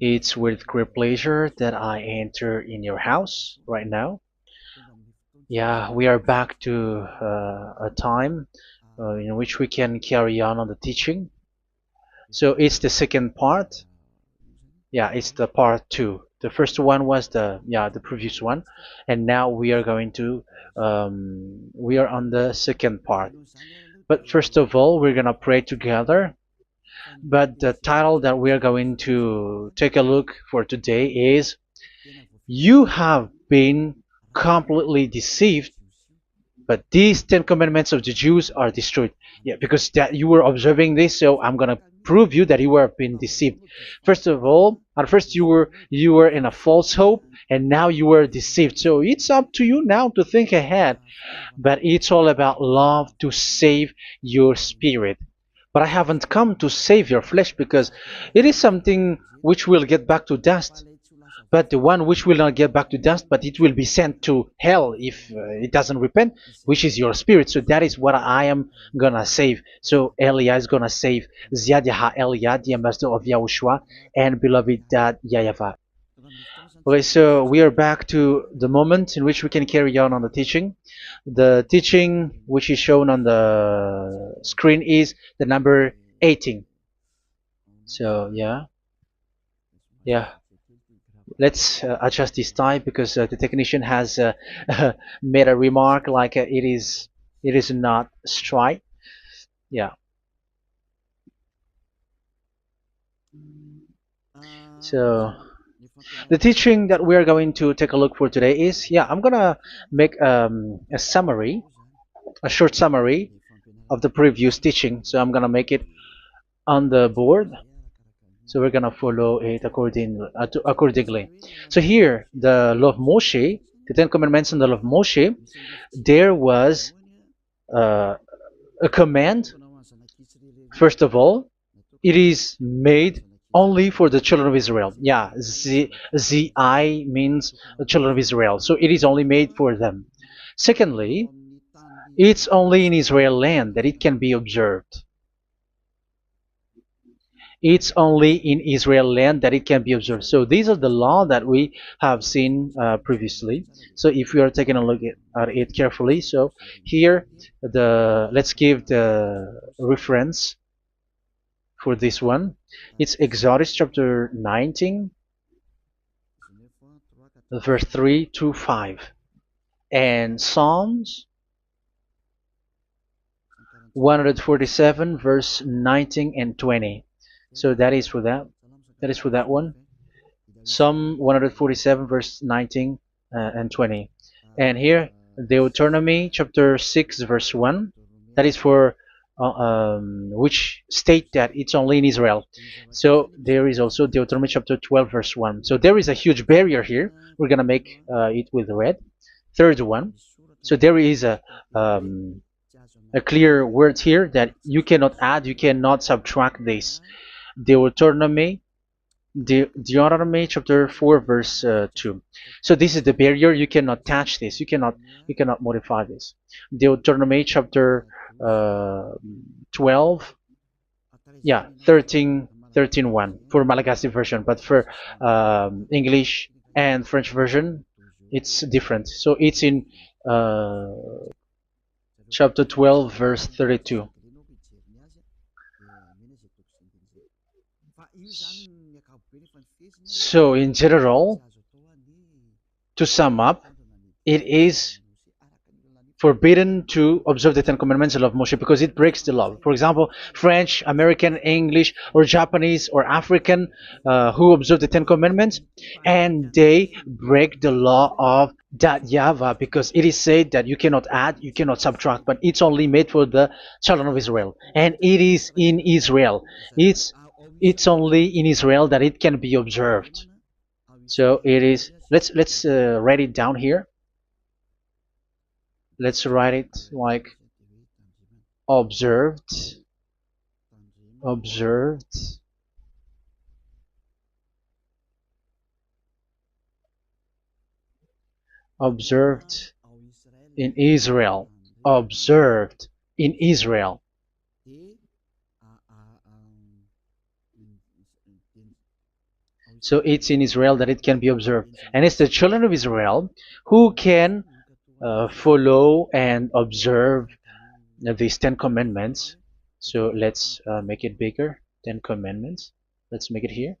It's with great pleasure that I enter in your house right now. Yeah, we are back to a time in which we can carry on the teaching. So it's the second part. Yeah, it's the part two. The first one was the previous one, and now we are going to we are on the second part. But first of all, we're gonna pray together. But the title that we are going to take a look for today is "You have been completely deceived, but these Ten Commandments of the Jews are destroyed." Yeah, because that you were observing this, so I'm gonna prove you that you were being deceived. First of all, at first you were in a false hope, and now you were deceived. So it's up to you now to think ahead. But it's all about love to save your spirit. But I haven't come to save your flesh because it is something which will get back to dust. But the one which will not get back to dust, but it will be sent to hell if it doesn't repent, which is your spirit. So that is what I am gonna save. So Elia is gonna save Ziadiha Elia, the ambassador of Yahushua, and beloved dad YAHVAH. Okay, so we are back to the moment in which we can carry on the teaching. The teaching which is shown on the screen is the number 18. So yeah, let's adjust this time because the technician has made a remark like it is not straight. Yeah. So the teaching that we are going to take a look for today is, I'm gonna make a summary, a short summary of the previous teaching. So I'm gonna make it on the board. So we're gonna follow it accordingly. So here, the law of Moshe, the Ten Commandments and the law of Moshe, there was uh, a command. First of all, it is made only for the children of Israel. Yeah, Z means the children of Israel. So it is only made for them. Secondly, it's only in Israel land that it can be observed. It's only in Israel land that it can be observed. So these are the law that we have seen previously. So if we are taking a look at it carefully, so here let's give the reference for this one. It's Exodus chapter 19, verse 3 to 5, and Psalms 147, verse 19 and 20. So that is for that. That is for that one. Psalm 147, verse 19 and 20. And here, Deuteronomy chapter 6, verse 1. That is for which state that it's only in Israel. So there is also Deuteronomy chapter 12, verse 1. So there is a huge barrier here. We're going to make it with red. Third one. So there is a clear word here that you cannot add, you cannot subtract this. Deuteronomy chapter 4, verse 2. So this is the barrier. You cannot touch this. You cannot modify this. Deuteronomy chapter 12, 13 1 for Malagasy version, but for English and French version, it's different. So it's in chapter 12, verse 32. So in general, to sum up, it is forbidden to observe the Ten Commandments, the law of Moshe, because it breaks the law. For example, French, American, English, or Japanese, or African who observe the Ten Commandments, and they break the law of that YAHVAH, because it is said that you cannot add, you cannot subtract, but it's only made for the children of Israel, and it is in Israel. It's only in Israel that it can be observed. So it is. Let's write it down here. Let's write it like observed, observed, observed in Israel, observed in Israel. So it's in Israel that it can be observed. And it's the children of Israel who can follow and observe these 10 commandments. So let's make it bigger. 10 commandments. Let's make it here.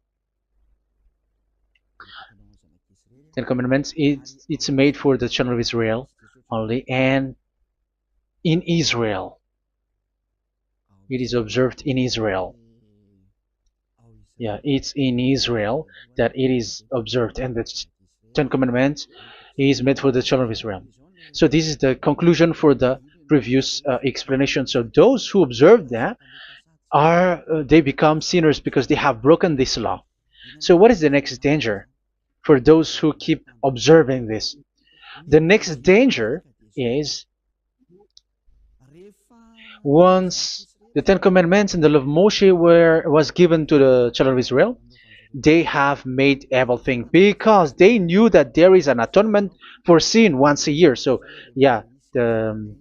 10 commandments. It's made for the children of Israel only, and in Israel. It is observed in Israel. Yeah, it's in Israel that it is observed, and the 10 commandments is made for the children of Israel. So this is the conclusion for the previous explanation. So those who observe that are they become sinners because they have broken this law. So what is the next danger for those who keep observing this? The next danger is once the Ten Commandments and the law of Moshe was given to the children of Israel, they have made everything because they knew that there is an atonement for sin once a year. So yeah, um,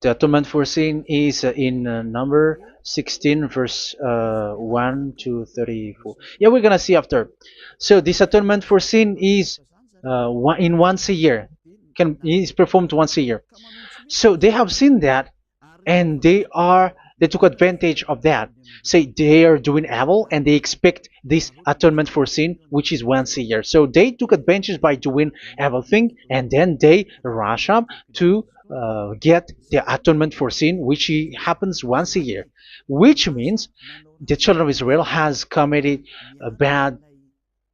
the atonement for sin is in number 16 verse 1 to 34. Yeah, we're gonna see after. So this atonement for sin is in once a year, is performed once a year. So they have seen that, and they took advantage of that. Say they are doing evil and they expect this atonement for sin, which is once a year. So they took advantage by doing evil thing, and then they rush up to get the atonement for sin, which happens once a year, which means the children of Israel has committed a bad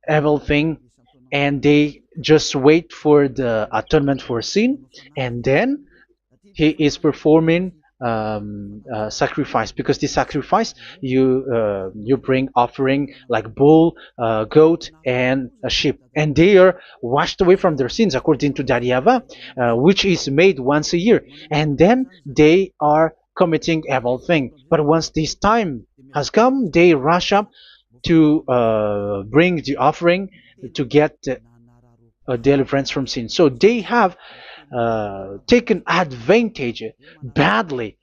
evil thing, and they just wait for the atonement for sin, and then he is performing sacrifice, because the sacrifice you bring offering like bull, goat, and a sheep, and they are washed away from their sins according to that YAHVAH, which is made once a year, and then they are committing evil thing. But once this time has come, they rush up to bring the offering to get deliverance from sin. So they have taken advantage badly.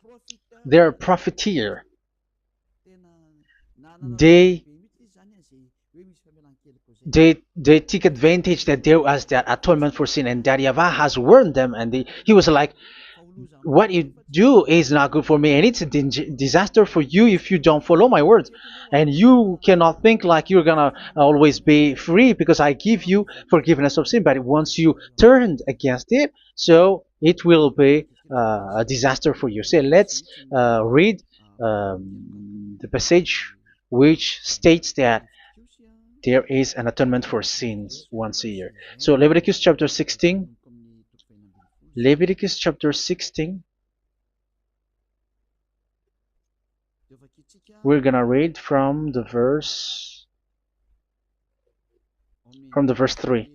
They're a profiteer. They they take advantage that there was that atonement for sin, and that YAHVAH has warned them, and he was like, what you do is not good for me, and it's a disaster for you if you don't follow my words, and you cannot think like you're gonna always be free because I give you forgiveness of sin, but once you turned against it, so it will be a disaster for you. So let's read the passage which states that there is an atonement for sins once a year. So Leviticus chapter 16. Leviticus chapter 16. We're gonna read from the verse 3.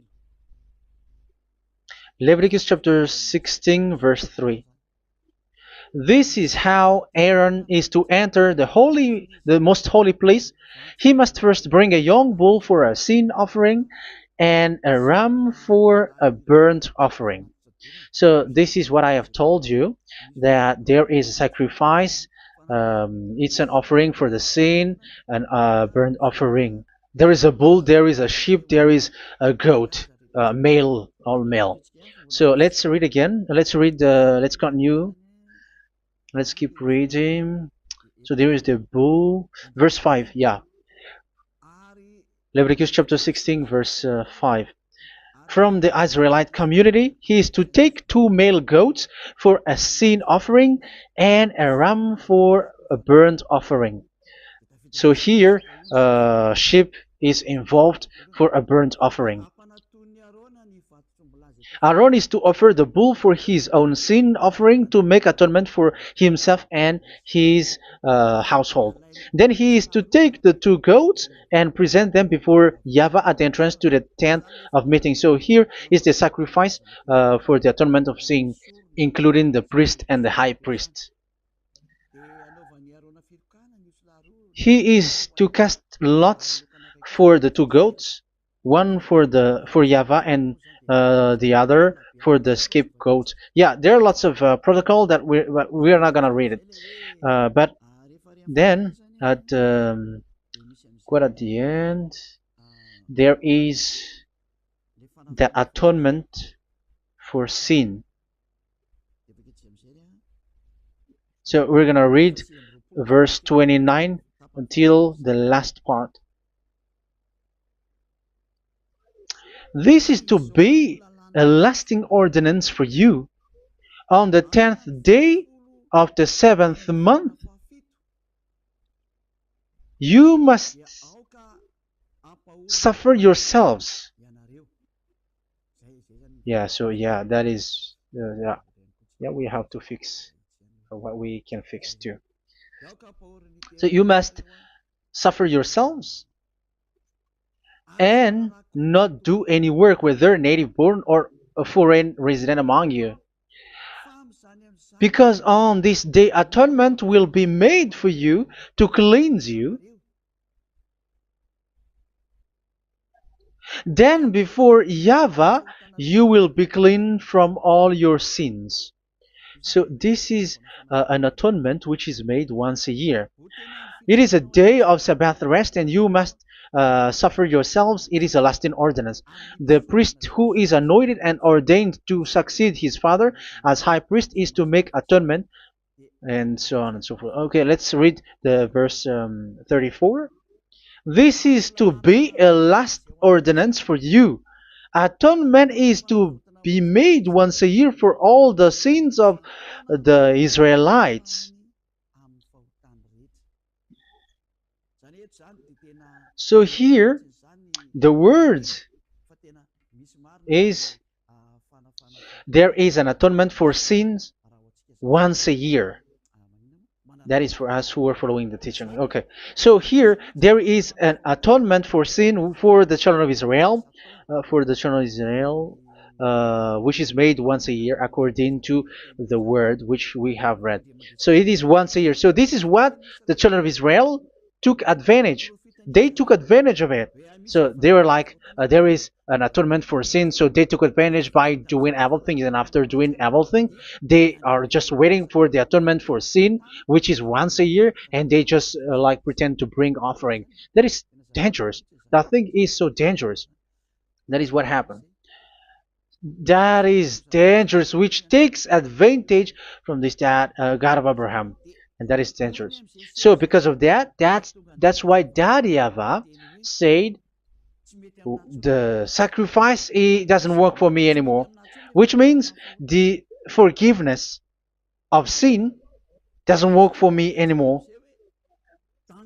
Leviticus chapter 16 verse 3. This is how Aaron is to enter the most holy place. He must first bring a young bull for a sin offering and a ram for a burnt offering. So this is what I have told you, that there is a sacrifice. It's an offering for the sin, and a burnt offering. There is a bull, there is a sheep, there is a goat, male, all male. So let's read again. Let's continue. Let's keep reading. So there is the bull, verse 5. Yeah, Leviticus chapter 16 verse 5. From the Israelite community, he is to take 2 male goats for a sin offering and a ram for a burnt offering. So here, sheep is involved for a burnt offering. Aaron is to offer the bull for his own sin offering to make atonement for himself and his household. Then he is to take the 2 goats and present them before YAHVAH at the entrance to the tent of meeting. So here is the sacrifice for the atonement of sin, including the priest and the high priest. He is to cast lots for the 2 goats, one for YAHVAH and the other for the scapegoat. Yeah, there are lots of protocol that we are not gonna read it, but then at quite at the end, there is the atonement for sin. So we're gonna read verse 29 until the last part. This is to be a lasting ordinance for you. On the 10th day of the 7th month, you must suffer yourselves. Yeah, so yeah, that is, yeah, we have to fix what we can fix too. So you must suffer yourselves and not do any work, whether native born or a foreign resident among you. Because on this day atonement will be made for you to cleanse you. Then before YAHVAH you will be clean from all your sins. So this is an atonement which is made once a year. It is a day of Sabbath rest, and you must suffer yourselves. It is a lasting ordinance. The priest who is anointed and ordained to succeed his father as high priest is to make atonement, and so on and so forth. Okay, let's read the verse 34. This is to be a last ordinance for you. Atonement is to be made once a year for all the sins of the Israelites. So here, the words is there is an atonement for sins once a year. That is for us who are following the teaching. Okay, so here there is an atonement for sin for the children of Israel, which is made once a year according to the word which we have read. So it is once a year. So this is what the children of Israel took advantage. They took advantage of it. So they were like, there is an atonement for sin, so they took advantage by doing everything, and after doing everything, they are just waiting for the atonement for sin, which is once a year, and they just like pretend to bring offering. That is dangerous. That thing is so dangerous. That is what happened. That is dangerous, which takes advantage from this God of Abraham, and that is dangerous. So because of that, that's why Daddy YAHVAH said the sacrifice, it doesn't work for me anymore, which means the forgiveness of sin doesn't work for me anymore.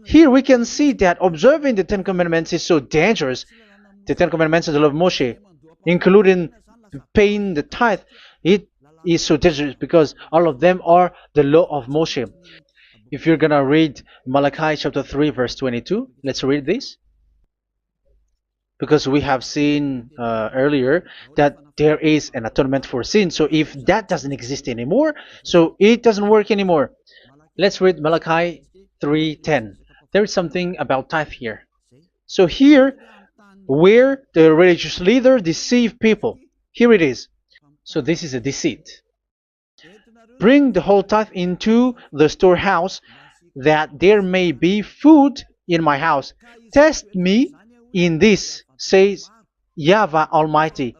Here we can see that observing the Ten Commandments is so dangerous. The Ten Commandments of the law of Moshe, including paying the tithe, it is so dangerous because all of them are the law of Moshe. If you're gonna read Malachi chapter 3 verse 22, let's read this. Because we have seen earlier that there is an atonement for sin. So if that doesn't exist anymore, so it doesn't work anymore. Let's read Malachi 3:10. There is something about tithe here. So here, where the religious leader deceived people, here it is. So this is a deceit. Bring the whole tithe into the storehouse, that there may be food in my house. Test me in this, says YAHVAH Almighty,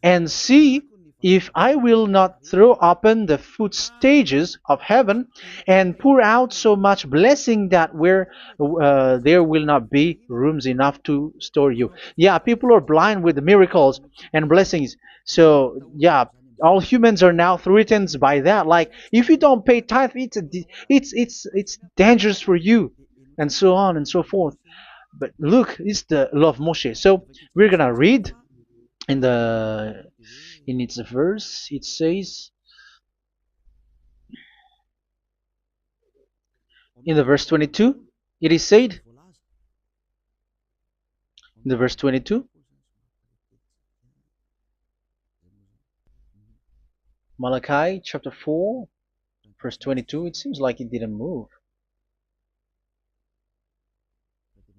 and see if I will not throw open the food stages of heaven and pour out so much blessing that where there will not be rooms enough to store you. Yeah, people are blind with the miracles and blessings. So yeah, all humans are now threatened by that. Like if you don't pay tithe, it's dangerous for you, and so on and so forth. But look, it's the law of Moshe. So we're gonna read in its verse. It says in the verse 22. It is said in the verse 22. Malachi chapter 4 verse 22. It seems like it didn't move.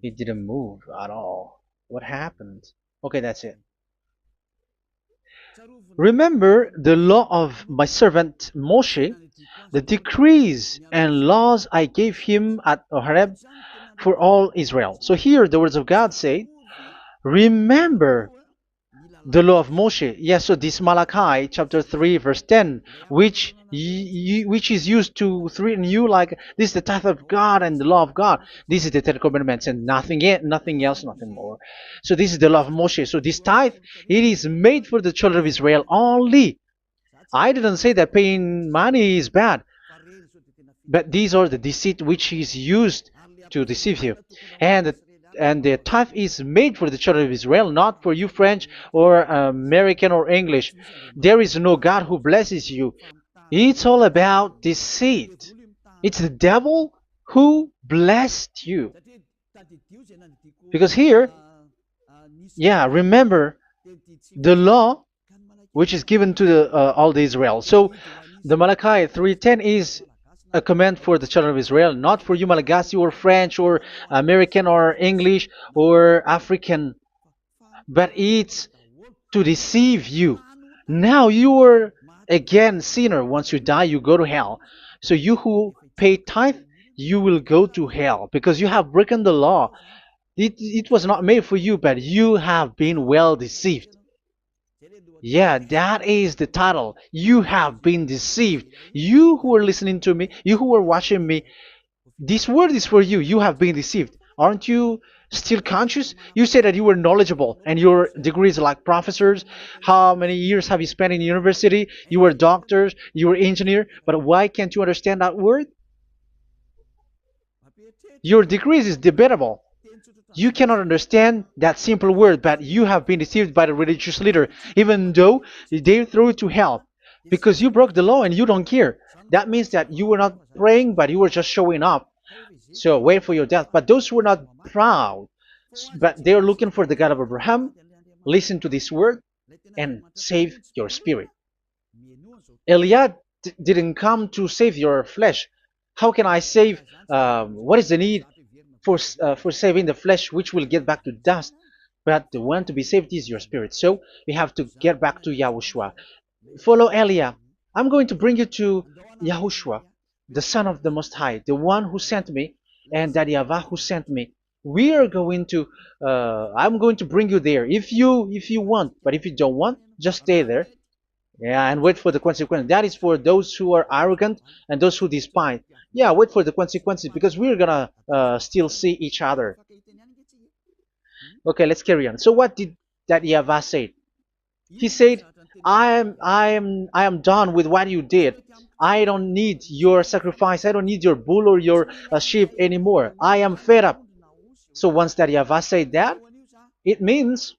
It didn't move at all. What happened? Okay, that's it. Remember the law of my servant Moshe, the decrees and laws I gave him at Horeb for all Israel. So here the words of God say, remember the law of Moshe. Yes, so this Malachi chapter 3 verse 10, which is used to threaten you like this is the tithe of God and the law of God. This is the Ten Commandments and nothing yet, nothing else, nothing more. So this is the law of Moshe. So this tithe, it is made for the children of Israel only. I didn't say that paying money is bad, but these are the deceit which is used to deceive you. And the tithe is made for the children of Israel, not for you French or American or English. There is no God who blesses you. It's all about deceit. It's the devil who blessed you. Because here, yeah, remember the law which is given to all the Israel. So the Malachi 3:10 is a command for the children of Israel, not for you Malagasy or French or American or English or African, but it's to deceive you. Now you are again sinner. Once you die, you go to hell. So you who pay tithe, you will go to hell because you have broken the law. It was not made for you, but you have been well deceived. Yeah, that is the title. You have been deceived. You who are listening to me, you who are watching me, this word is for you. You have been deceived. Aren't you still conscious? You said that you were knowledgeable and your degrees like professors. How many years have you spent in university? You were doctors, you were engineer, but why can't you understand that word? Your degrees is debatable. You cannot understand that simple word, but you have been deceived by the religious leader, even though they threw you to hell because you broke the law and you don't care. That means that you were not praying, but you were just showing up. So wait for your death. But those who are not proud, but they are looking for the God of Abraham, listen to this word and save your spirit. Eliad didn't come to save your flesh. How can I save? What is the need for saving the flesh, which will get back to dust? But the one to be saved is your spirit. So we have to get back to YAHOSHUAH. Follow Eliah. I'm going to bring you to YAHOSHUAH, the Son of the Most High, the one who sent me, and that YAHVAH who sent me. We are going to. I'm going to bring you there if you want, but if you don't want, just stay there. Yeah, and wait for the consequences. That is for those who are arrogant and those who despise. Yeah, wait for the consequences because we're gonna still see each other. Okay, let's carry on. So what did that YAHVAH say? He said, I am done with what you did. I don't need your sacrifice. I don't need your bull or your sheep anymore. I am fed up. So once that YAHVAH said that, it means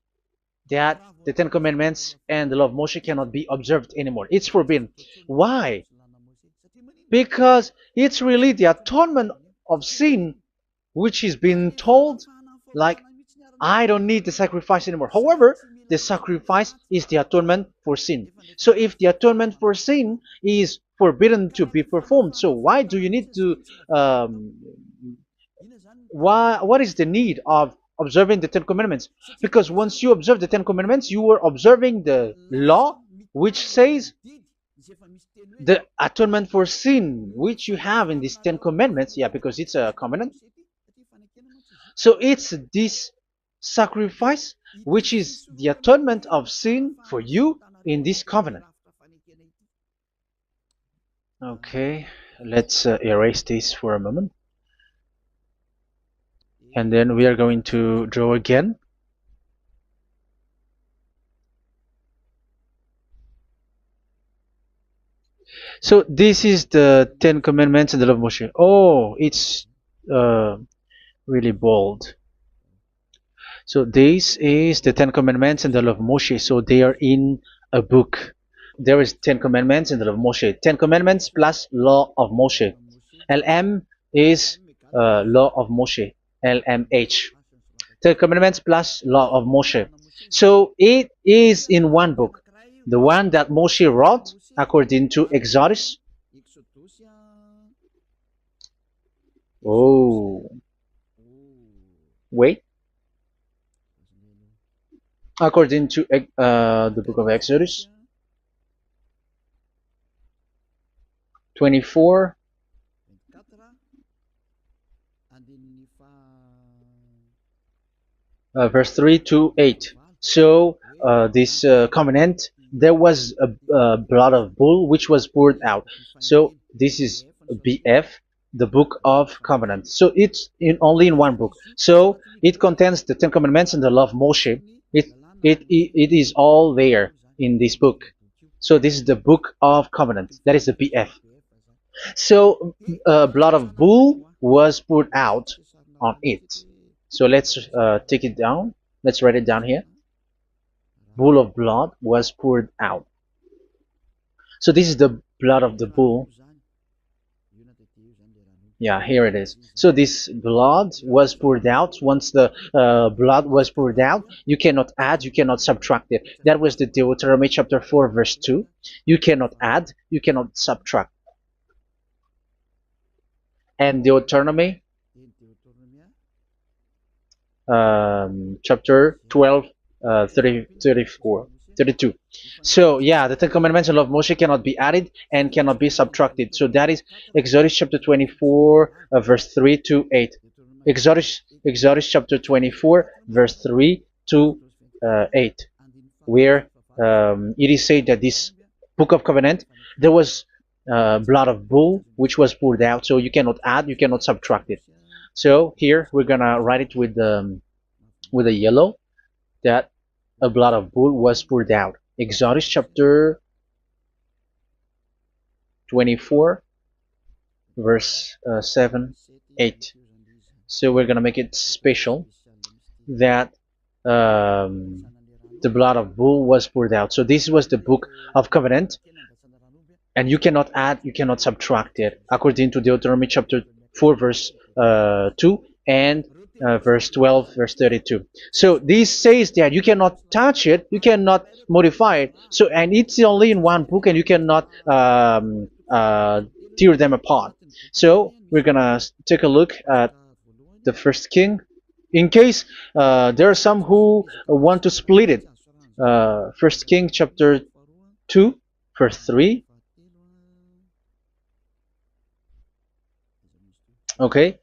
that the Ten Commandments and the law of Moshe cannot be observed anymore. It's forbidden. Why? Because it's really the atonement of sin which is being told, like, I don't need the sacrifice anymore. However, the sacrifice is the atonement for sin. So if the atonement for sin is forbidden to be performed, so why do you need to what is the need of observing the Ten Commandments? Because once you observe the Ten Commandments, you are observing the law which says the atonement for sin which you have in these Ten Commandments. Yeah, because it's a covenant. So it's this sacrifice which is the atonement of sin for you in this covenant. Okay, let's erase this for a moment. And then we are going to draw again. So this is the Ten Commandments and the law of Moshe. Oh, it's really bold. So this is the Ten Commandments and the law of Moshe. So they are in a book. There is Ten Commandments and the law of Moshe. Ten Commandments plus law of Moshe. LM is law of Moshe. LMH. Ten Commandments plus law of Moshe. So it is in one book. The one that Moshe wrote according to Exodus. Oh. Wait. According to the book of Exodus. 24, verse 3 to 8. So this covenant, there was a blood of bull which was poured out. So this is BF, the book of covenant. So it's only in one book. So it contains the Ten Commandments and the law of Moshe. It is all there in this book. So this is the book of covenant. That is the BF. So blood of bull was poured out on it. So let's take it down. Let's write it down here. Bull of blood was poured out. So this is the blood of the bull. Yeah, here it is. So this blood was poured out. Once the blood was poured out, you cannot add, you cannot subtract it. That was the Deuteronomy chapter 4, verse 2. You cannot add, you cannot subtract. And Deuteronomy chapter 12, 32. So yeah, the Ten Commandments and law of Moshe cannot be added and cannot be subtracted. So that is Exodus chapter 24, verse 3 to 8. Exodus chapter 24, verse 3 to 8, where it is said that this book of covenant, there was blood of bull which was poured out. So you cannot add, you cannot subtract it. So here we're gonna write it with a yellow, that a blood of bull was poured out. Exodus chapter 24, verse 7, 8. So we're gonna make it special that the blood of bull was poured out. So this was the book of covenant, and you cannot add, you cannot subtract it, according to Deuteronomy chapter 4, verse 2 and verse 12, verse 32. So this says that you cannot touch it, you cannot modify it. So, and it's only in one book, and you cannot tear them apart. So we're gonna take a look at the first king, in case there are some who want to split it. First King chapter 2, verse 3. Okay.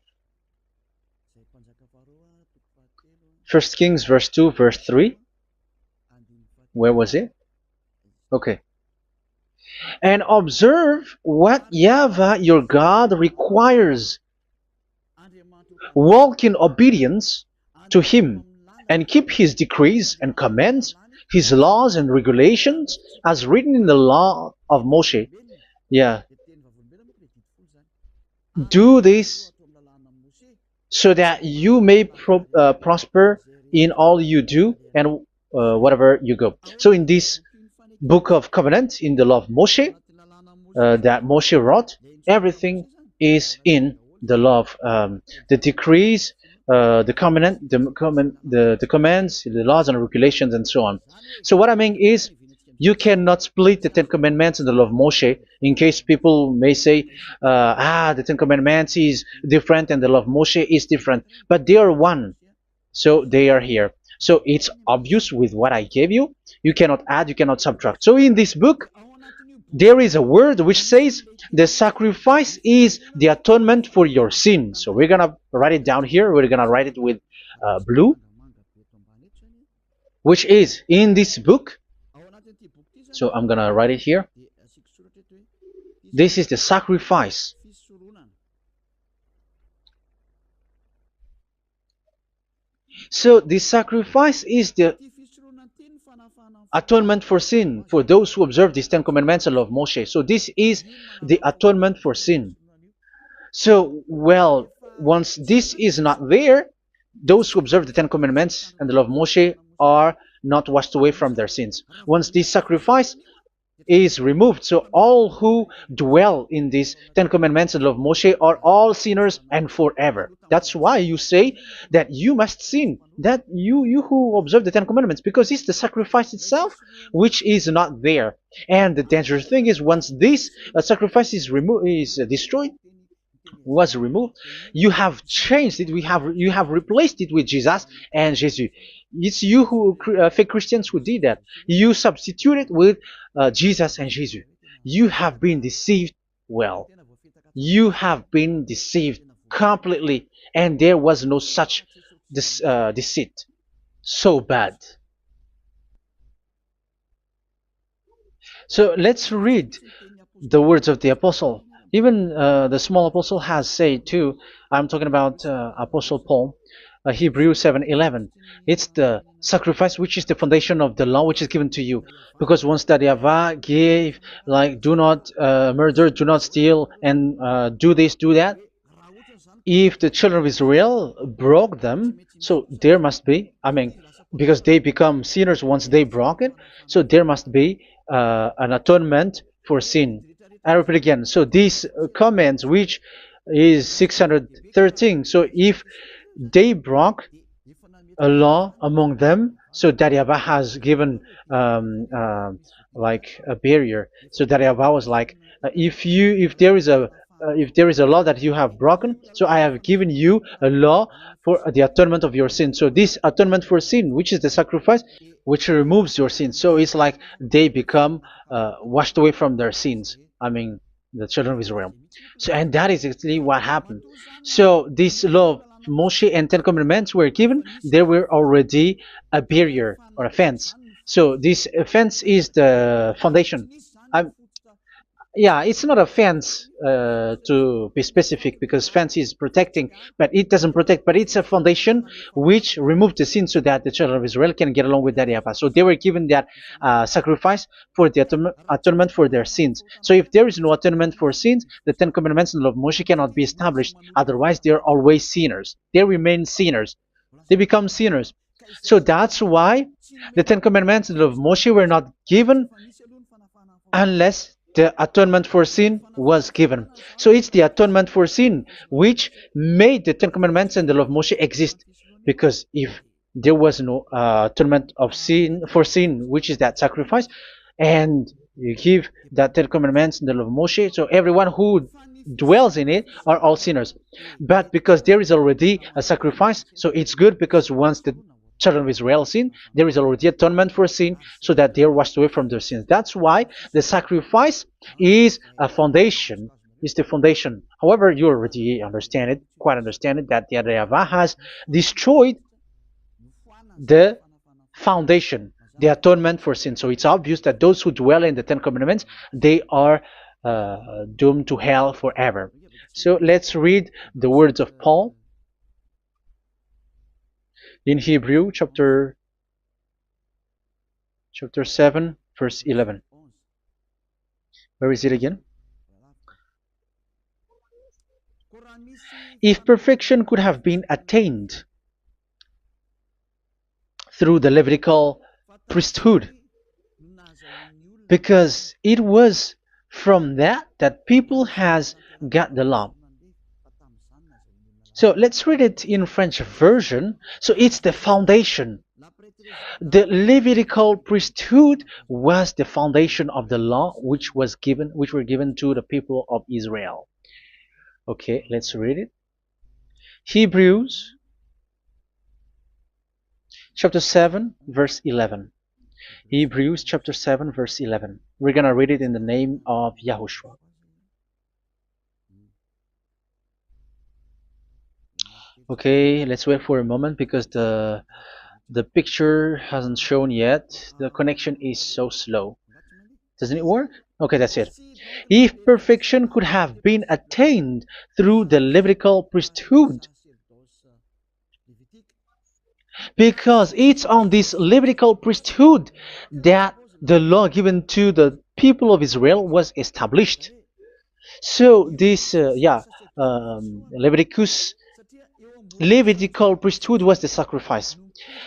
First Kings verse 2, verse 3. Where was it? Okay. And observe what YAHVAH your God requires. Walk in obedience to Him, and keep His decrees and commands, His laws and regulations, as written in the law of Moshe. Yeah. Do this so that you may prosper in all you do and whatever you go. So in this book of covenant, in the law of Moshe, that Moshe wrote, everything is in the law of the decrees, the covenant, the commands, the laws and regulations, and so on. So what I mean is, you cannot split the Ten Commandments and the law of Moshe, in case people may say, the Ten Commandments is different and the law of Moshe is different. But they are one. So they are here. So it's obvious with what I gave you. You cannot add, you cannot subtract. So in this book, there is a word which says the sacrifice is the atonement for your sin. So we're going to write it down here. We're going to write it with blue, which is in this book. So I'm going to write it here. This is the sacrifice. So the sacrifice is the atonement for sin for those who observe these Ten Commandments and law of Moshe. So this is the atonement for sin. So, well, once this is not there, those who observe the Ten Commandments and the law of Moshe are not washed away from their sins. Once this sacrifice is removed, so all who dwell in these Ten Commandments and law of Moshe are all sinners and forever. That's why you say that you must sin, that you who observe the Ten Commandments, because it's the sacrifice itself which is not there. And the dangerous thing is, once this sacrifice is destroyed, was removed, you have changed it. You have replaced it with Jesus and Jesus. It's you who fake Christians who did that. You substitute it with Jesus and Jesus. You have been deceived well. You have been deceived completely, and there was no such deceit. So bad. So let's read the words of the apostle. Even the small apostle has said too. I'm talking about Apostle Paul, Hebrews 7:11. It's the sacrifice which is the foundation of the law which is given to you. Because once that Yahweh gave, like, do not murder, do not steal, and do this, do that. If the children of Israel broke them, so there must be, I mean, because they become sinners once they broke it, so there must be an atonement for sin. I repeat again. So these comments, which is 613, so if they broke a law among them, so Daryaba has given like a barrier. So Daryaba was like, if there is a law that you have broken, so I have given you a law for the atonement of your sin. So this atonement for sin, which is the sacrifice, which removes your sin. So it's like they become washed away from their sins. I mean, the children of Israel. So, and that is actually what happened. So this law of Moshe and Ten Commandments were given. There were already a barrier or a fence. So this fence is the foundation. I, yeah, it's not a fence to be specific, because fence is protecting, but it doesn't protect. But it's a foundation which removed the sin so that the children of Israel can get along with that Yahweh. So they were given that sacrifice for the atonement for their sins. So if there is no atonement for sins, the Ten Commandments and the law of Moshe cannot be established. Otherwise, they are always sinners. They remain sinners. They become sinners. So that's why the Ten Commandments and the law of Moshe were not given unless the atonement for sin was given. So it's the atonement for sin which made the Ten Commandments and the law of Moshe exist. Because if there was no atonement of sin for sin, which is that sacrifice, and you give that Ten Commandments and the law of Moshe, so everyone who dwells in it are all sinners. But because there is already a sacrifice, so it's good, because once the children of Israel sin, there is already atonement for sin, so that they are washed away from their sins. That's why the sacrifice is a foundation, is the foundation. However, you already understand it, quite understand it, that the YAHVAH has destroyed the foundation, the atonement for sin. So it's obvious that those who dwell in the Ten Commandments, they are doomed to hell forever. So let's read the words of Paul in Hebrew chapter 7 verse 11. Where is it again? If perfection could have been attained through the Levitical priesthood, because it was from that people has got the law. So let's read it in French version. So it's the foundation. The Levitical priesthood was the foundation of the law which were given to the people of Israel. Okay, let's read it. Hebrews chapter 7 verse 11. Hebrews chapter 7 verse 11. We're going to read it in the name of YAHOSHUAH. Okay, let's wait for a moment, because the picture hasn't shown yet. The connection is so slow. Doesn't it work? Okay, that's it. If perfection could have been attained through the Levitical priesthood, because it's on this Levitical priesthood that the law given to the people of Israel was established. So this, Levitical priesthood was the sacrifice,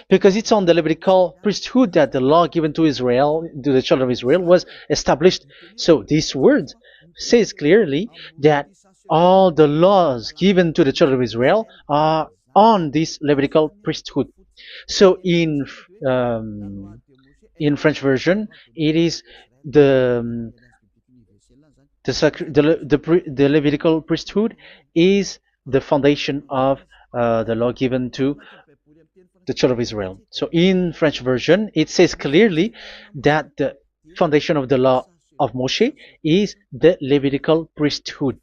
because it's on the Levitical priesthood that the law given to Israel, to the children of Israel, was established. So this word says clearly that all the laws given to the children of Israel are on this Levitical priesthood. So in French version, it is the Levitical priesthood is the foundation of the law given to the children of Israel. So in French version, it says clearly that the foundation of the law of Moshe is the Levitical priesthood.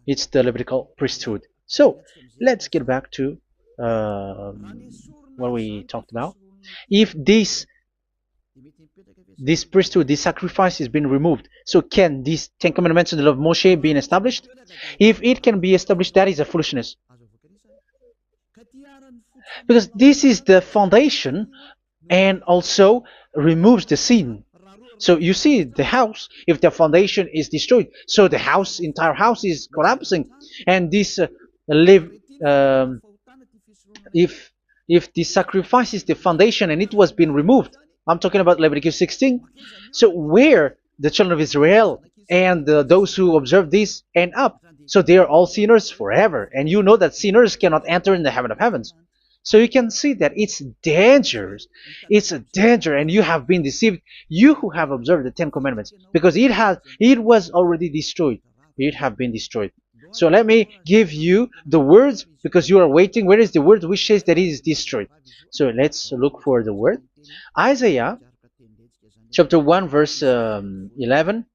It's the Levitical priesthood. So let's get back to what we talked about. If this priesthood, this sacrifice is being removed, so can these Ten Commandments and the law of Moshe be established? If it can be established, that is a foolishness. Because this is the foundation and also removes the sin. So you see the house, if the foundation is destroyed, so the house, entire house is collapsing. And this live, um, if the sacrifice is the foundation and it was being removed, I'm talking about Leviticus 16. So where the children of Israel and those who observe this end up, so they are all sinners forever. And you know that sinners cannot enter in the heaven of heavens. So you can see that it's dangerous. It's a danger, and you have been deceived. You who have observed the Ten Commandments, because it was already destroyed. It have been destroyed. So let me give you the words, because you are waiting. Where is the word which says that it is destroyed? So let's look for the word. Isaiah chapter 1 verse 11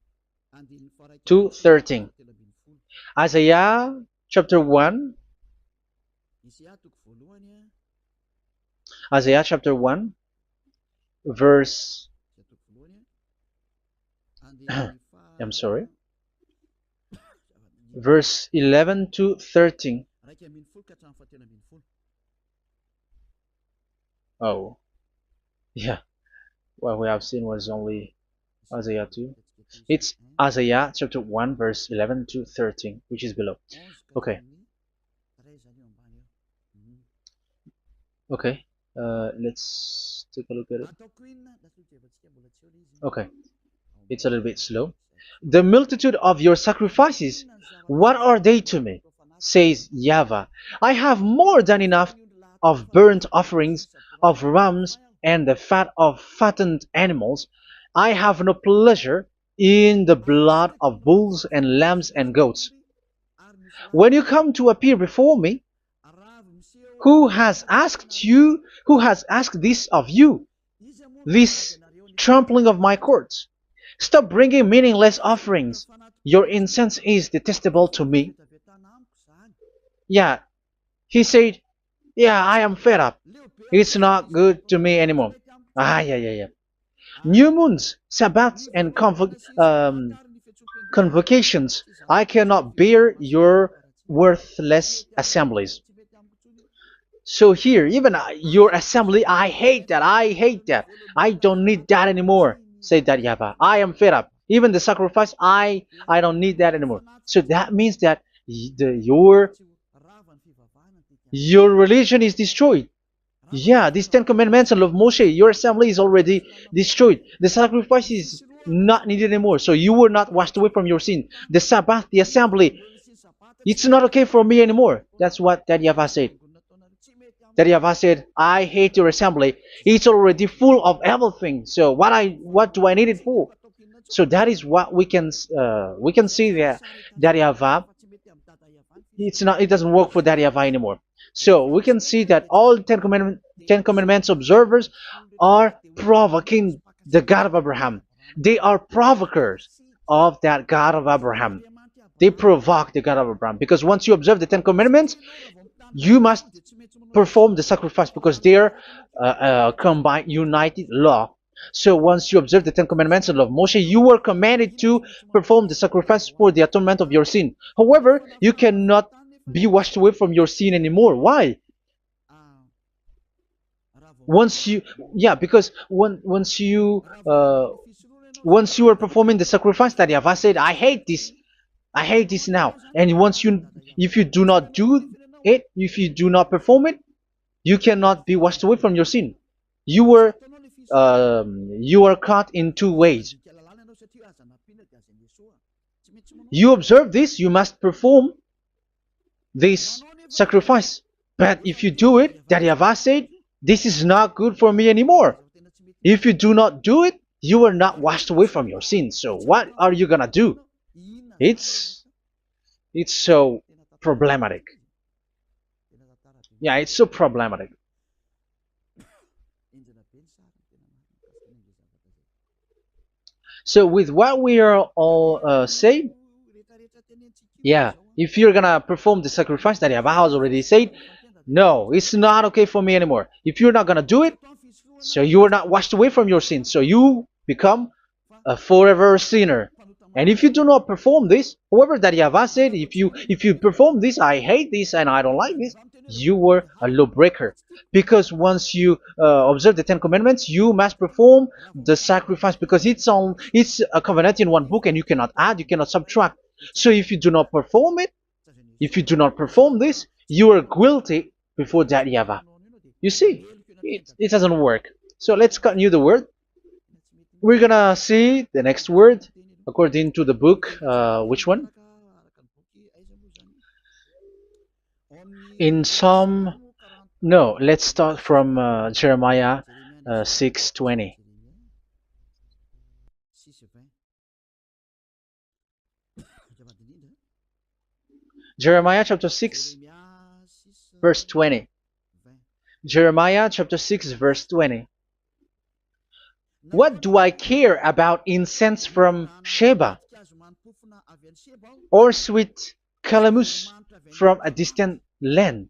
to 13. Isaiah chapter 1. Isaiah chapter 1 verse I'm sorry, verse 11 to 13. Oh, yeah. What we have seen was only Isaiah 2. It's Isaiah chapter 1 verse 11 to 13, which is below. Okay. Okay. Let's take a look at it. Okay. It's a little bit slow. The multitude of your sacrifices, what are they to me? Says YAHVAH. I have more than enough of burnt offerings, of rams, and the fat of fattened animals. I have no pleasure in the blood of bulls and lambs and goats. When you come to appear before me, who has asked this of you, this trampling of my courts? Stop bringing meaningless offerings. Your incense is detestable to me. Yeah, he said, yeah, I am fed up. It's not good to me anymore. Yeah. New moons, Sabbaths, and convocations. I cannot bear your worthless assemblies. So here, even your assembly, I hate that. I hate that. I don't need that anymore. Say that, YAHVAH. I am fed up. Even the sacrifice, I don't need that anymore. So that means that your religion is destroyed. Yeah, these Ten Commandments and of Moshe, your assembly is already destroyed. The sacrifice is not needed anymore. So you were not washed away from your sin. The Sabbath, the assembly, it's not okay for me anymore. That's what that YAHVAH said. That YAHVAH said, I hate your assembly. It's already full of everything. So what do I need it for? So that is what we can see there. That YAHVAH, it doesn't work for that YAHVAH anymore. So we can see that all Ten Commandments observers are provoking the God of Abraham. They are provokers of that God of Abraham. They provoke the God of Abraham, because once you observe the Ten Commandments, you must perform the sacrifice, because they're combined, united law. So once you observe the Ten Commandments and love Moshe, you were commanded to perform the sacrifice for the atonement of your sin. However, you cannot be washed away from your sin anymore. Why? Once you, yeah, because once you are performing the sacrifice, that YAHVAH said, I hate this now. And if you do not do it, if you do not perform it, you cannot be washed away from your sin. You are caught in two ways. You observe this, you must perform this sacrifice. But if you do it, that YAHVAH said, this is not good for me anymore. If you do not do it, you are not washed away from your sins. So what are you gonna do? It's so problematic. Yeah, it's so problematic. So with what we are all saying, yeah, if you're gonna perform the sacrifice that Yahweh has already said, no, it's not okay for me anymore. If you're not gonna do it, so you are not washed away from your sins, so you become a forever sinner. And if you do not perform this, however that Yahweh said, if you perform this, I hate this and I don't like this, you were a lawbreaker. Because once you observe the Ten Commandments, you must perform the sacrifice, because it's a covenant in one book, and you cannot add, you cannot subtract. So if you do not perform it, if you do not perform this, you are guilty before that Yahweh. You see, it doesn't work. So let's continue the word. We're gonna see the next word according to the book. Which one? In Psalm. No, let's start from Jeremiah 6:20. Jeremiah chapter 6, verse 20. Jeremiah chapter 6, verse 20. What do I care about incense from Sheba, or sweet calamus from a distant land?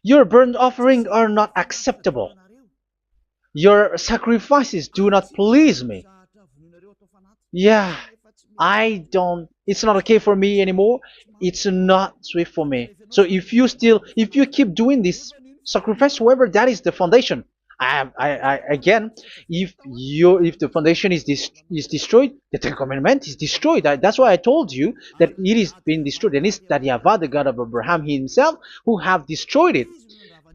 Your burnt offerings are not acceptable. Your sacrifices do not please me. Yeah, it's not okay for me anymore. It's not sweet for me. So if you keep doing this sacrifice, however, that is the foundation. Again, if the foundation is destroyed, the Ten Commandment is destroyed. That's why I told you that it is being destroyed, and it's that Yahweh, the God of Abraham himself, who have destroyed it.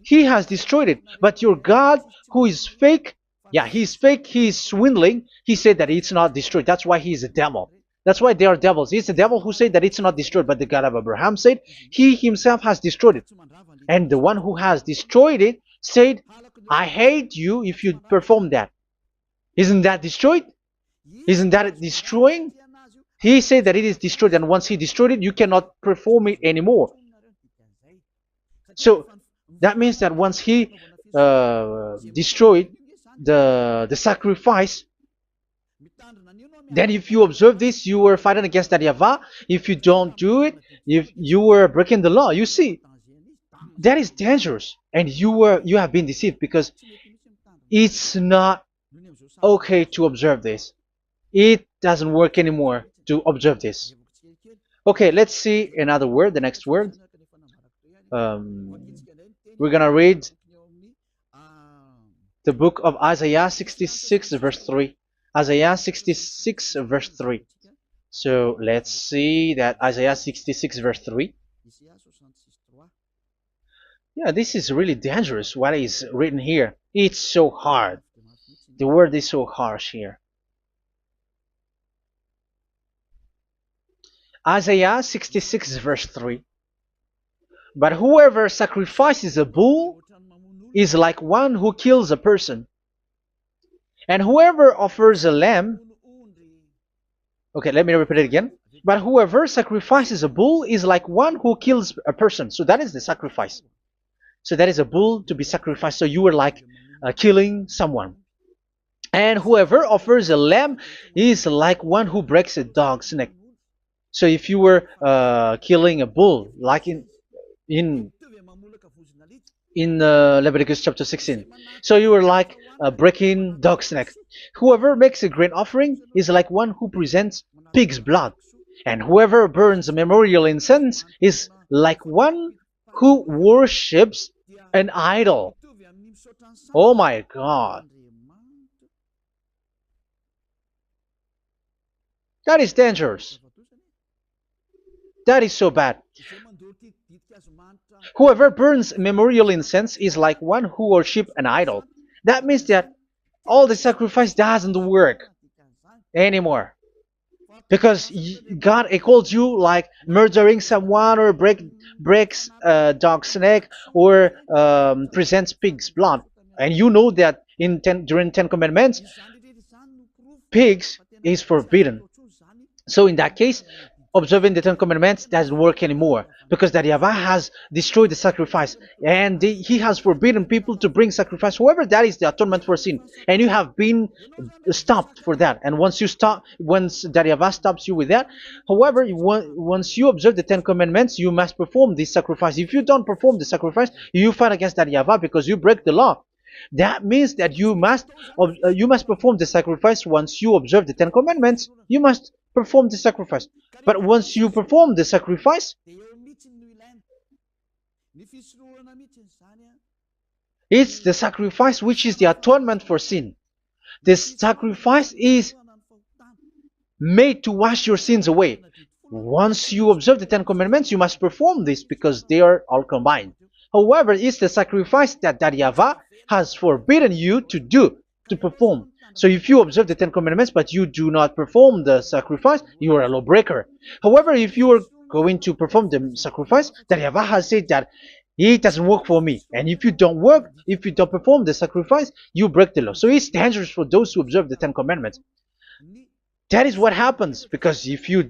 He has destroyed it. But your God, who is fake, yeah, he's fake, he's swindling. He said that it's not destroyed. That's why he is a devil. That's why they are devils. It's the devil who said that it's not destroyed, but the God of Abraham said he himself has destroyed it. And the one who has destroyed it said, I hate you if you perform that. Isn't that destroyed? Isn't that destroying? He said that it is destroyed, and once he destroyed it, you cannot perform it anymore. So that means that once he destroyed the sacrifice, then if you observe this, you were fighting against that Yahweh. If you don't do it, if you were breaking the law, you see, that is dangerous, and you have been deceived, because it's not okay to observe this. It doesn't work anymore to observe this. Okay, let's see another word, the next word. We're gonna read the book of Isaiah 66 verse 3. Isaiah 66 verse 3. So let's see that Isaiah 66 verse 3. Yeah, this is really dangerous what is written here. It's so hard. The word is so harsh here. Isaiah 66 verse 3. But whoever sacrifices a bull is like one who kills a person. And whoever offers a lamb... Okay, let me repeat it again. But whoever sacrifices a bull is like one who kills a person. So that is the sacrifice. So that is a bull to be sacrificed. So you are like killing someone. And whoever offers a lamb is like one who breaks a dog's neck. So if you were killing a bull, like in Leviticus chapter 16, so you were like breaking dog's neck. Whoever makes a grain offering is like one who presents pig's blood, and whoever burns a memorial incense is like one who worships an idol. Oh my God. That is dangerous. That is so bad. Whoever burns memorial incense is like one who worships an idol. That means that all the sacrifice doesn't work anymore. Because God calls you like murdering someone, or breaks a dog's neck, or presents pig's blood. And you know that during 10 Commandments, pigs is forbidden. So in that case, observing the Ten Commandments doesn't work anymore because that Yahweh has destroyed the sacrifice and he has forbidden people to bring sacrifice. However, that is the atonement for sin, and you have been stopped for that. And once you stop, once that Yahweh stops you with that, however, once you observe the Ten Commandments, you must perform this sacrifice. If you don't perform the sacrifice, you fight against that Yahweh because you break the law. That means that you must perform the sacrifice. Once you observe the Ten Commandments, you must perform the sacrifice. But once you perform the sacrifice, it's the sacrifice which is the atonement for sin. This sacrifice is made to wash your sins away. Once you observe the Ten Commandments, you must perform this because they are all combined. However, it's the sacrifice that Yahweh has forbidden you to do, to perform. So if you observe the Ten Commandments but you do not perform the sacrifice, you are a lawbreaker. However, if you are going to perform the sacrifice, that Yahweh has said that it doesn't work for me. And if you don't perform the sacrifice, you break the law. So it's dangerous for those who observe the Ten Commandments. That is what happens, because if you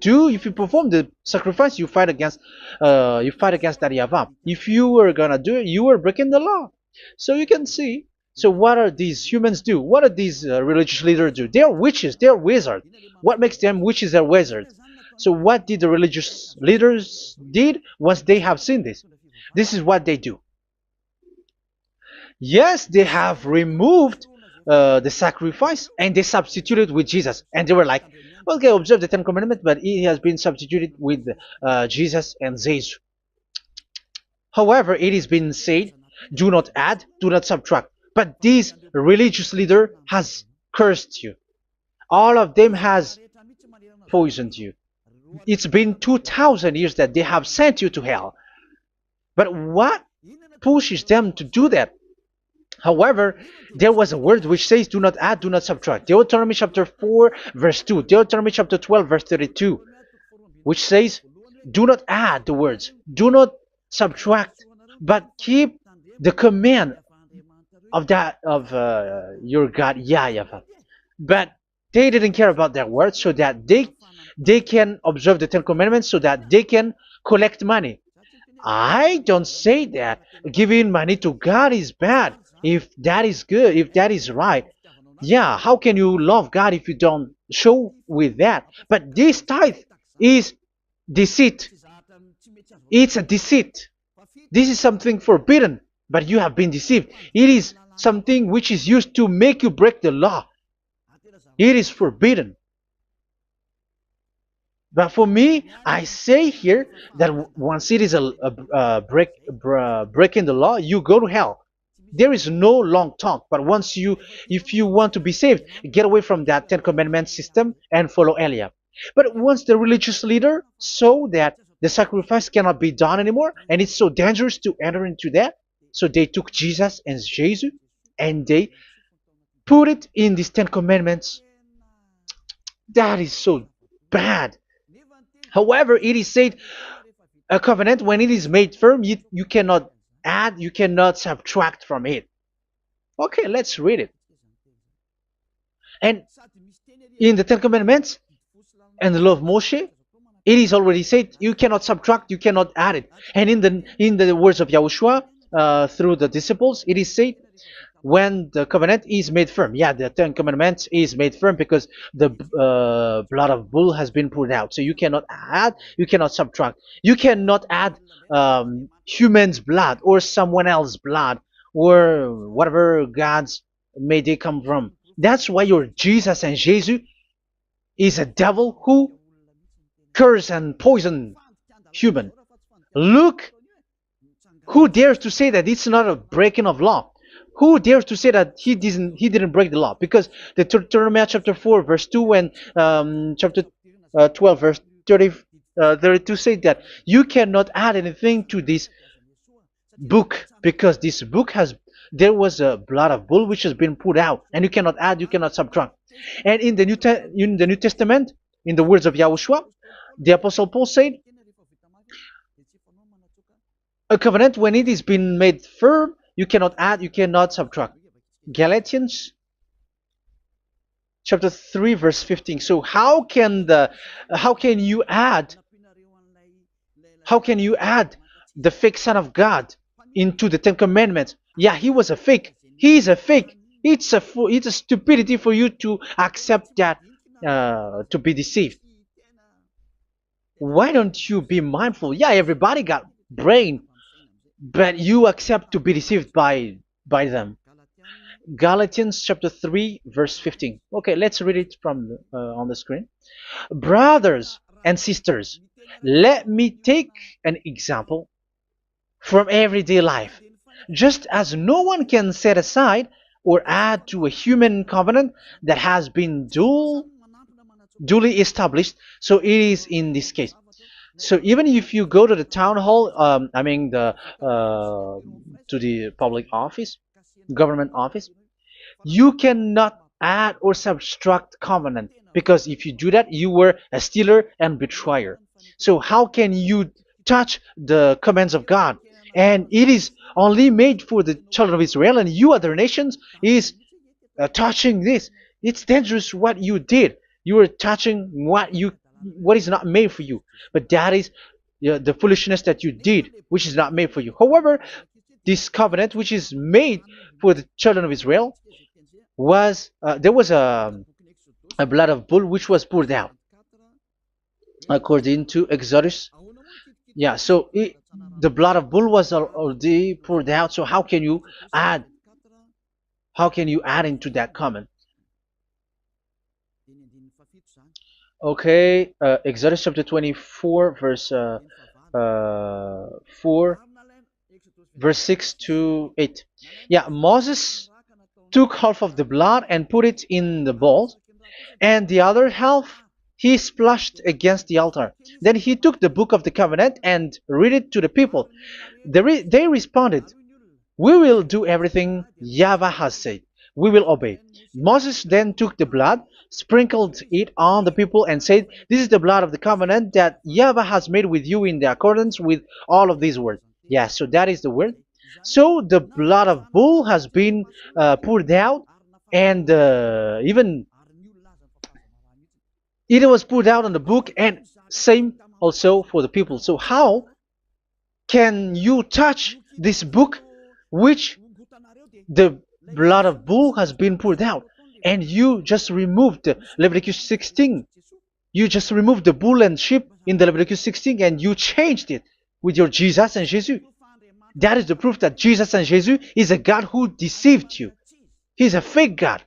perform the sacrifice, you fight against that Yahweh. If you are gonna do it, you are breaking the law. So you can see. So what are these humans do? What are these religious leaders do? They are witches. They are wizards. What makes them witches and wizards? So what did the religious leaders did once they have seen this? This is what they do. Yes, they have removed the sacrifice and they substituted with Jesus, and they were like, okay, observe the Ten Commandments, but it has been substituted with Jesus and Jesus. However, it has been said, do not add, do not subtract. But this religious leader has cursed you. All of them has poisoned you. It's been 2,000 years that they have sent you to hell. But what pushes them to do that? However, there was a word which says, do not add, do not subtract. Deuteronomy chapter 4, verse 2. Deuteronomy chapter 12, verse 32. Which says, do not add the words. Do not subtract. But keep the command of your God, YAHVAH. But they didn't care about their words, so that they can observe the Ten Commandments, so that they can collect money. I don't say that giving money to God is bad. If that is good, if that is right, yeah, how can you love God if you don't show with that? But this tithe is deceit. It's a deceit. This is something forbidden, but you have been deceived. It is something which is used to make you break the law. It is forbidden. But for me, I say here that once it is breaking the law, you go to hell. There is no long talk. But if you want to be saved, get away from that Ten Commandments system and follow Eliab. But once the religious leader saw that the sacrifice cannot be done anymore, and it's so dangerous to enter into that, so they took Jesus and Jesus and they put it in these Ten Commandments. That is so bad. However, it is said, a covenant, when it is made firm, you cannot add, you cannot subtract from it. Okay, let's read it. And in the Ten Commandments and the law of Moshe, it is already said, you cannot subtract, you cannot add it. And in the words of YAHOSHUAH, through the disciples, it is said, when the covenant is made firm. Yeah, the Ten Commandments is made firm because the blood of bull has been poured out. So you cannot add, you cannot subtract. You cannot add human's blood or someone else's blood or whatever gods may they come from. That's why your Jesus and Jesus is a devil who curse and poison human. Look, who dares to say that it's not a breaking of law? Who dares to say that he didn't break the law? Because the Deuteronomy chapter 4 verse 2 and chapter 12 verse 32 say that you cannot add anything to this book, because this book there was a blood of bull which has been put out, and you cannot add, you cannot subtract. And in the New Testament, in the words of YAHOSHUAH, the Apostle Paul said, a covenant, when it is been made firm, you cannot add, you cannot subtract. Galatians chapter 3 verse 15. So how can you add How can you add the fake Son of God into the Ten Commandments? Yeah, he was a fake. He is a fake. It's a stupidity for you to accept that, to be deceived. Why don't you be mindful? Yeah, everybody got brain, but you accept to be deceived by them. Galatians chapter 3 verse 15. Okay, let's read it from on the screen. Brothers and sisters, let me take an example from everyday life. Just as no one can set aside or add to a human covenant that has been duly established, so it is in this case. So even if you go to the town hall, I mean to the public office, government office, you cannot add or subtract covenant, because if you do that, you were a stealer and betrayer. So how can you touch the commands of God? And it is only made for the children of Israel, and you other nations is touching this. It's dangerous what you did. You are touching what is not made for you. But that is, yeah, the foolishness that you did, which is not made for you. However, this covenant, which is made for the children of Israel, was there was a blood of bull which was poured out according to Exodus. Yeah, so the blood of bull was already poured out. So add how can you add into that comment? Okay, Exodus chapter 24 verse 4, verse 6 to 8. Yeah, Moses took half of the blood and put it in the bowl, and the other half he splashed against the altar. Then he took the book of the covenant and read it to the people. They responded, "We will do everything YAHVAH has said. We will obey." Moses then took the blood, sprinkled it on the people, and said, "This is the blood of the covenant that YAHVAH has made with you in the accordance with all of these words." Yeah, so that is the word. So the blood of bull has been poured out, and even it was poured out on the book, and same also for the people. So how can you touch this book which the blood of bull has been poured out, and you just removed Leviticus 16? You just removed the bull and sheep in the Leviticus 16, and you changed it with your Jesus and Jesus. That is the proof that Jesus and Jesus is a God who deceived you. He's a fake God.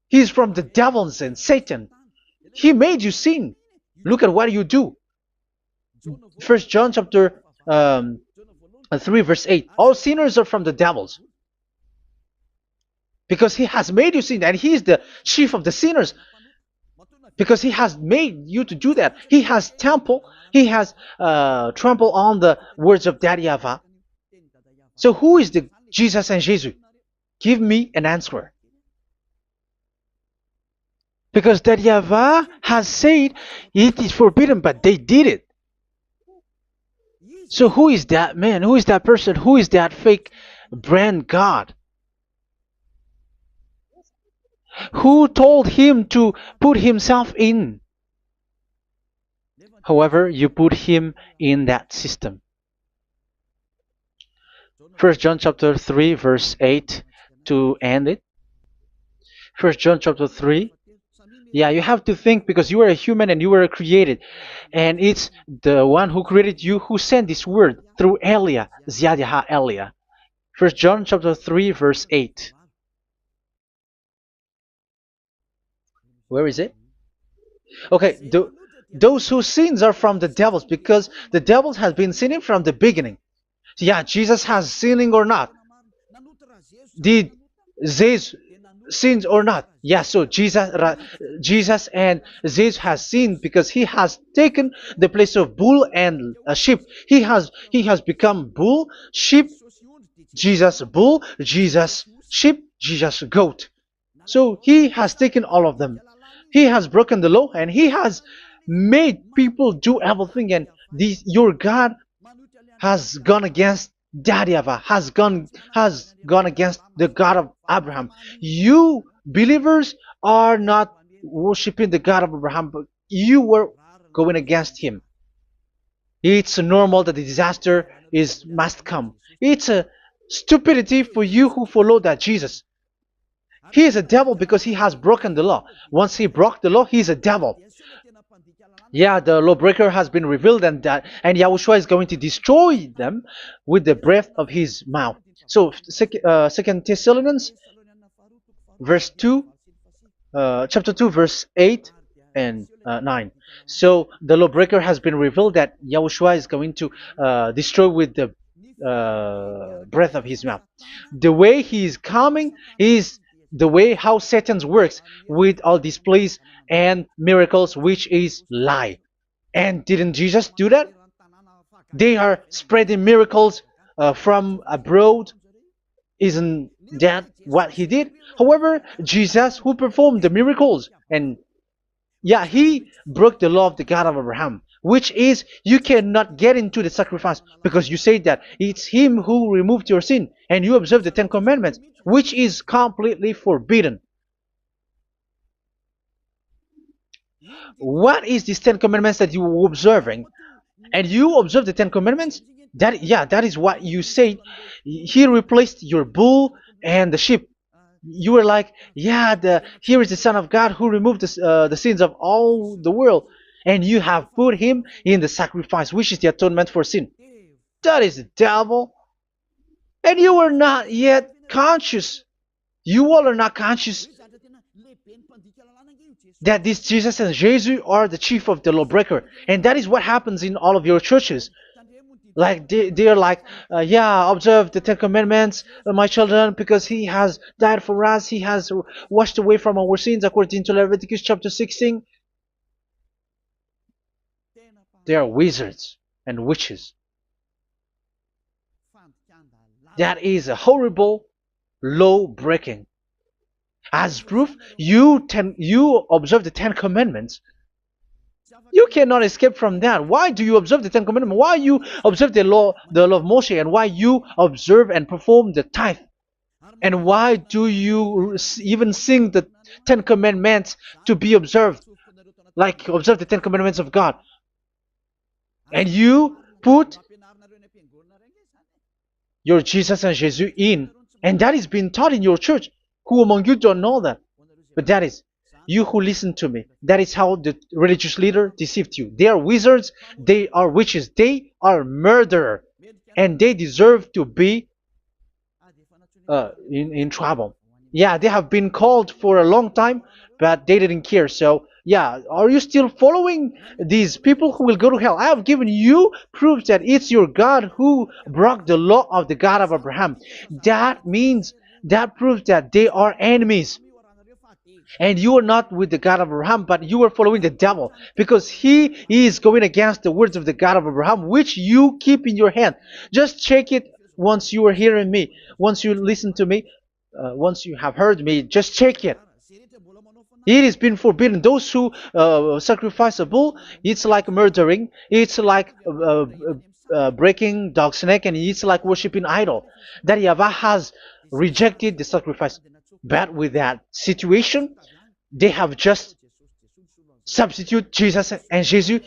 He's from the devils and Satan. He made you sin. Look at what you do. First John chapter 3 verse 8. All sinners are from the devils, because he has made you sin, and he is the chief of the sinners, because he has made you to do that. He has trampled on the words of Daddy Yahvah. So who is the Jesus and Jesus? Give me an answer. Because Daddy Yahvah has said it is forbidden, but they did it. So who is that man? Who is that person? Who is that fake brand God? Who told him to put himself in? However, you put him in that system. First John chapter 3 verse 8 to end it. First John chapter 3. Yeah, you have to think, because you are a human and you were created. And it's the one who created you who sent this word through Elia, Ziadaha Elia. First John chapter 3 verse 8. Where is it? Okay, those whose sins are from the devils, because the devils has been sinning from the beginning. Yeah, Jesus has sinning or not? Did Zeus sinned or not? Yeah, so Jesus and Zeus has sinned, because he has taken the place of bull and a sheep. He has become bull, sheep, Jesus bull, Jesus sheep, Jesus goat. So he has taken all of them. He has broken the law, and he has made people do everything. And your God has gone against Daddy Yahvah, has gone against the God of Abraham. You believers are not worshiping the God of Abraham, but you were going against him. It's normal that the disaster is must come. It's a stupidity for you who follow that Jesus. He is a devil because he has broken the law. Once he broke the law, he is a devil. Yeah, the lawbreaker has been revealed, and Yahushua is going to destroy them with the breath of his mouth. So, Second Thessalonians, verse 2, chapter 2, verse 8 and 9. So the lawbreaker has been revealed that Yahushua is going to destroy with the breath of his mouth. The way he is coming is the way how Satan works with all displays and miracles, which is lie. And didn't Jesus do that? They are spreading miracles from abroad. Isn't that what he did? However, Jesus, who performed the miracles, and yeah, he broke the law of the God of Abraham, which is you cannot get into the sacrifice because you say that it's him who removed your sin, and you observe the Ten Commandments, which is completely forbidden. What is these Ten Commandments that you were observing? And you observe the Ten Commandments? That, yeah, that is what you said. He replaced your bull and the sheep. You were like, yeah, here is the Son of God who removed the sins of all the world, and you have put him in the sacrifice, which is the atonement for sin. That is the devil. And you are not yet conscious. You all are not conscious that this Jesus and Jesus are the chief of the lawbreaker. And that is what happens in all of your churches. Like they are like, yeah, observe the Ten Commandments, my children, because he has died for us. He has washed away from our sins according to Leviticus chapter 16. They are wizards and witches. That is a horrible law breaking. As proof, you observe the Ten Commandments. You cannot escape from that. Why do you observe the Ten Commandments? Why you observe the law of Moshe, and why you observe and perform the tithe? And why do you even sing the Ten Commandments to be observed? Like observe the Ten Commandments of God. And you put your Jesus and Jesus in. And that is being taught in your church. Who among you don't know that? But that is you who listen to me. That is how the religious leader deceived you. They are wizards. They are witches. They are murderers. And they deserve to be in trouble. Yeah, they have been called for a long time, but they didn't care. So, yeah, are you still following these people who will go to hell? I have given you proof that it's your God who broke the law of the God of Abraham. That means, that proves that they are enemies. And you are not with the God of Abraham, but you are following the devil, because he is going against the words of the God of Abraham, which you keep in your hand. Just check it once you are hearing me, once you listen to me, once you have heard me, just check it. It has been forbidden. Those who sacrifice a bull, it's like murdering, it's like breaking dog's neck, and it's like worshiping idol. That YAHVAH has rejected the sacrifice. But with that situation, they have just substitute Jesus and Jesus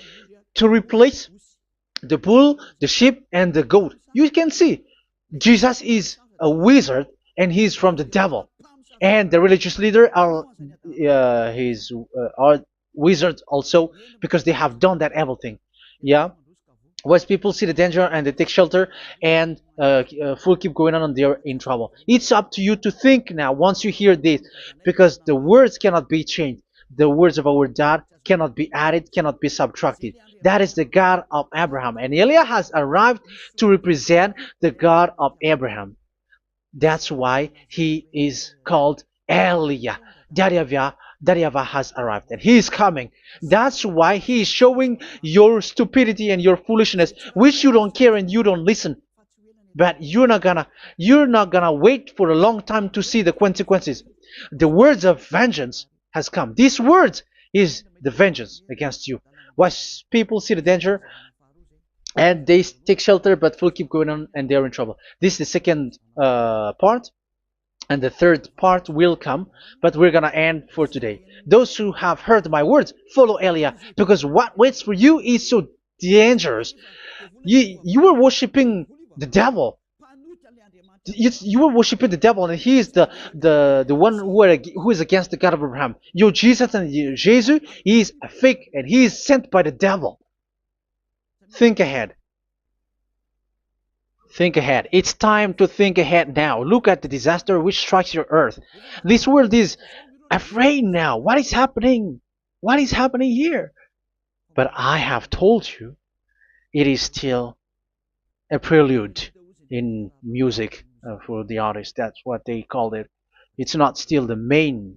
to replace the bull, the sheep, and the goat. You can see Jesus is a wizard, and he's from the devil. And the religious leader are wizards also, because they have done that evil thing. Yeah. Once people see the danger and they take shelter, and full keep going on, and they're in trouble. It's up to you to think now once you hear this, because the words cannot be changed. The words of our God cannot be added, cannot be subtracted. That is the God of Abraham, and Eliah has arrived to represent the God of Abraham. That's why he is called Eliah. YAHVAH has arrived, and he is coming. That's why he is showing your stupidity and your foolishness, which you don't care and you don't listen. But you're not gonna wait for a long time to see the consequences. The words of vengeance has come. These words is the vengeance against you. Once people see the danger and they take shelter, but will keep going on, and they're in trouble. This is the second part. And the third part will come, but we're gonna end for today. Those who have heard my words, follow Eliah, because what waits for you is so dangerous. You were worshiping the devil. You were worshiping the devil, and he is the one who is against the God of Abraham. Your Jesus and your Jesus, he is a fake, and he is sent by the devil. Think ahead. Think ahead. It's time to think ahead now. Look at the disaster which strikes your earth. This world is afraid now. What is happening? What is happening here? But I have told you, it is still a prelude in music for the artist. That's what they called it. It's not still the main.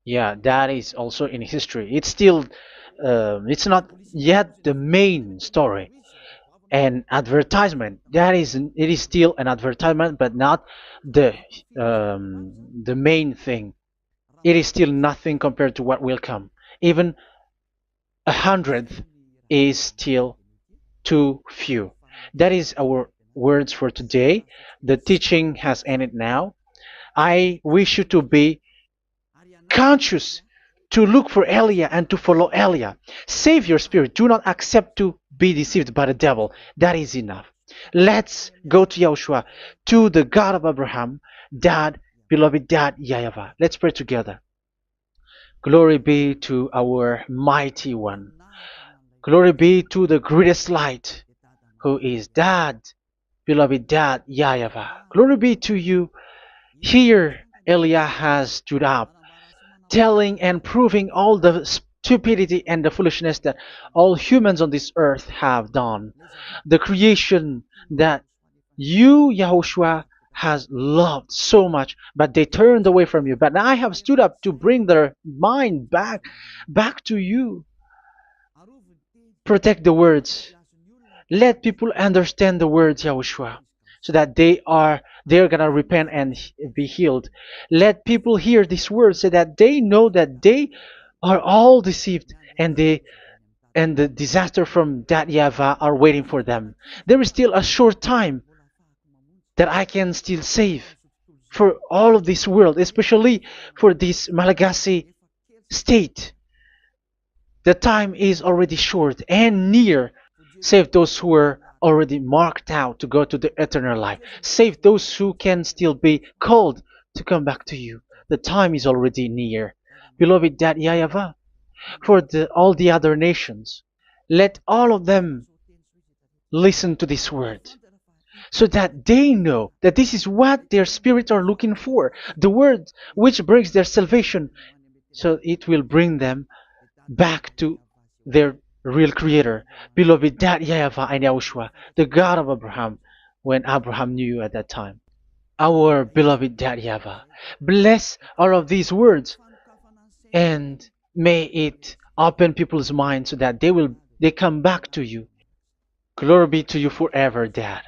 Yeah, that is also in history. It's still, it's not yet the main story. And advertisement, that is, it is still an advertisement, but not the the main thing. It is still nothing compared to what will come. Even a hundredth is still too few. That is our words for today. The teaching has ended now. I wish you to be conscious, to look for Elia and to follow Elia. Save your spirit. Do not accept to be deceived by the devil. That is enough. Let's go to Yahushua, to the God of Abraham, Dad, beloved Dad, YAHVAH. Let's pray together. Glory be to our mighty one. Glory be to the greatest light, who is Dad, beloved Dad, YAHVAH. Glory be to you. Here, Elia has stood up, telling and proving all the stupidity and the foolishness that all humans on this earth have done. The creation that you, Yahushua, has loved so much, but they turned away from you. But I have stood up to bring their mind back to you. Protect the words. Let people understand the words, Yahushua, so that they're gonna repent and be healed. Let people hear these words so that they know that they are all deceived, and the disaster from that YAHVAH are waiting for them. There is still a short time that I can still save for all of this world, especially for this Malagasy state. The time is already short and near. Save those who are already marked out to go to the eternal life. Save those who can still be called to come back to you. The time is already near. Beloved Dad YAHVAH, for all the other nations, let all of them listen to this word, so that they know that this is what their spirits are looking for, the word which brings their salvation, so it will bring them back to their real creator, beloved Dad YAHVAH and Yahushua, the God of Abraham, when Abraham knew you at that time. Our beloved Dad YAHVAH, bless all of these words, and may it open people's minds so that they come back to you. Glory be to you forever, Dad.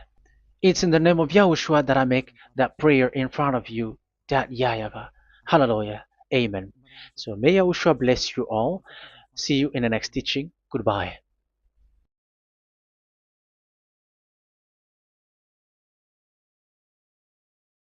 It's in the name of Yahushua that I make that prayer in front of you, Dad YAHVAH. Hallelujah. Amen. So may Yahushua bless you all. See you in the next teaching. Goodbye.